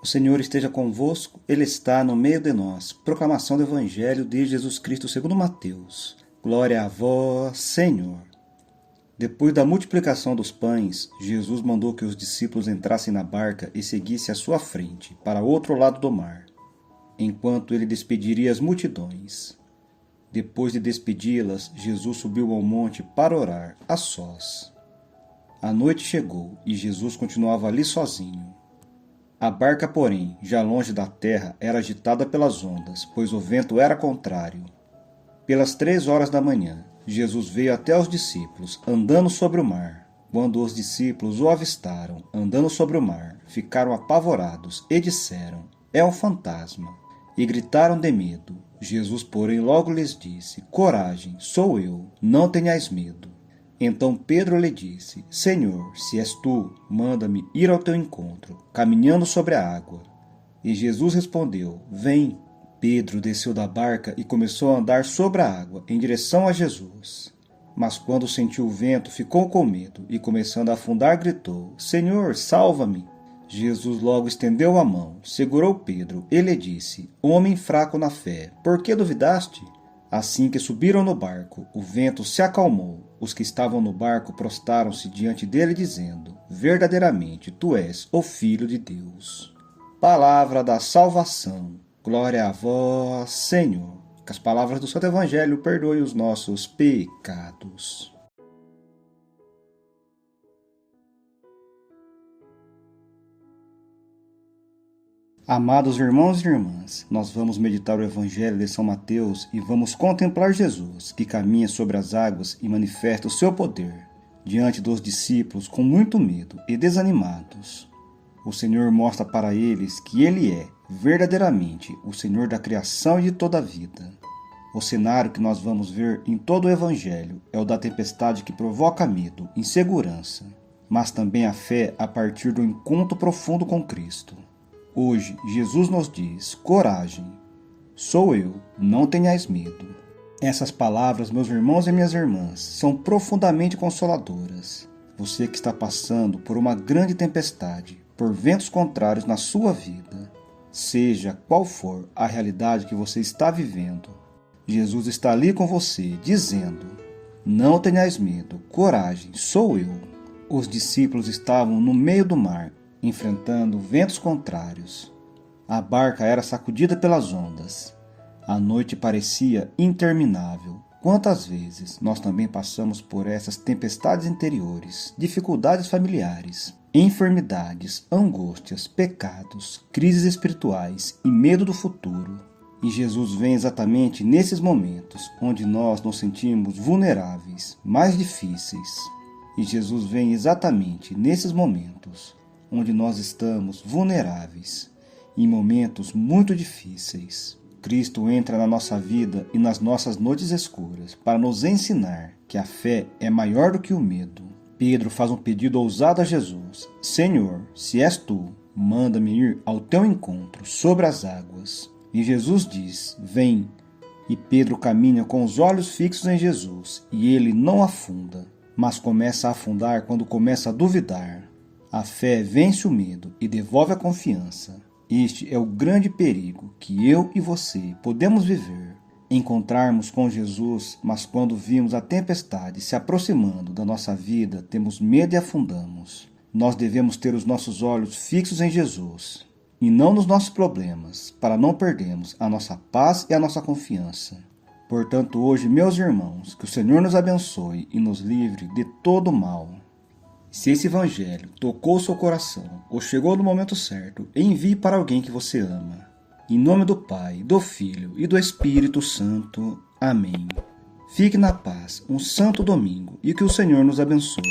O Senhor esteja convosco, Ele está no meio de nós. Proclamação do Evangelho de Jesus Cristo segundo Mateus. Glória a vós, Senhor. Depois da multiplicação dos pães, Jesus mandou que os discípulos entrassem na barca e seguissem à sua frente, para outro lado do mar, enquanto ele despediria as multidões. Depois de despedi-las, Jesus subiu ao monte para orar, a sós. A noite chegou e Jesus continuava ali sozinho. A barca, porém, já longe da terra, era agitada pelas ondas, pois o vento era contrário. Pelas 3 horas da manhã, Jesus veio até os discípulos, andando sobre o mar. Quando os discípulos o avistaram, andando sobre o mar, ficaram apavorados e disseram: "É um fantasma!" E gritaram de medo. Jesus, porém, logo lhes disse: "Coragem, sou eu, não tenhais medo." Então Pedro lhe disse: "Senhor, se és tu, manda-me ir ao teu encontro, caminhando sobre a água." E Jesus respondeu: "Vem." Pedro desceu da barca e começou a andar sobre a água, em direção a Jesus. Mas quando sentiu o vento, ficou com medo e, começando a afundar, gritou: "Senhor, salva-me!" Jesus logo estendeu a mão, segurou Pedro e lhe disse: "Homem fraco na fé, por que duvidaste?" Assim que subiram no barco, o vento se acalmou. Os que estavam no barco prostraram-se diante dele, dizendo: "Verdadeiramente, tu és o Filho de Deus." Palavra da salvação. Glória a vós, Senhor. Que as palavras do Santo Evangelho perdoem os nossos pecados. Amados irmãos e irmãs, nós vamos meditar o Evangelho de São Mateus e vamos contemplar Jesus, que caminha sobre as águas e manifesta o seu poder, diante dos discípulos com muito medo e desanimados. O Senhor mostra para eles que Ele é, verdadeiramente, o Senhor da criação e de toda a vida. O cenário que nós vamos ver em todo o Evangelho é o da tempestade que provoca medo, insegurança, mas também a fé a partir do encontro profundo com Cristo. Hoje, Jesus nos diz: "Coragem, sou eu, não tenhais medo." Essas palavras, meus irmãos e minhas irmãs, são profundamente consoladoras. Você que está passando por uma grande tempestade, por ventos contrários na sua vida, seja qual for a realidade que você está vivendo, Jesus está ali com você, dizendo: "Não tenhais medo, coragem, sou eu." Os discípulos estavam no meio do mar, enfrentando ventos contrários. A barca era sacudida pelas ondas. A noite parecia interminável. Quantas vezes nós também passamos por essas tempestades interiores, dificuldades familiares, enfermidades, angústias, pecados, crises espirituais e medo do futuro. E Jesus vem exatamente nesses momentos onde nós nos sentimos vulneráveis, mais difíceis. E Jesus vem exatamente nesses momentos onde nós estamos vulneráveis, em momentos muito difíceis. Cristo entra na nossa vida e nas nossas noites escuras para nos ensinar que a fé é maior do que o medo. Pedro faz um pedido ousado a Jesus: "Senhor, se és tu, manda-me ir ao teu encontro sobre as águas." E Jesus diz: "Vem." E Pedro caminha com os olhos fixos em Jesus e ele não afunda, mas começa a afundar quando começa a duvidar. A fé vence o medo e devolve a confiança. Este é o grande perigo que eu e você podemos viver. Encontrarmos com Jesus, mas quando vimos a tempestade se aproximando da nossa vida, temos medo e afundamos. Nós devemos ter os nossos olhos fixos em Jesus e não nos nossos problemas, para não perdermos a nossa paz e a nossa confiança. Portanto, hoje, meus irmãos, que o Senhor nos abençoe e nos livre de todo mal. Se esse Evangelho tocou seu coração ou chegou no momento certo, envie para alguém que você ama. Em nome do Pai, do Filho e do Espírito Santo. Amém. Fique na paz, um santo domingo e que o Senhor nos abençoe.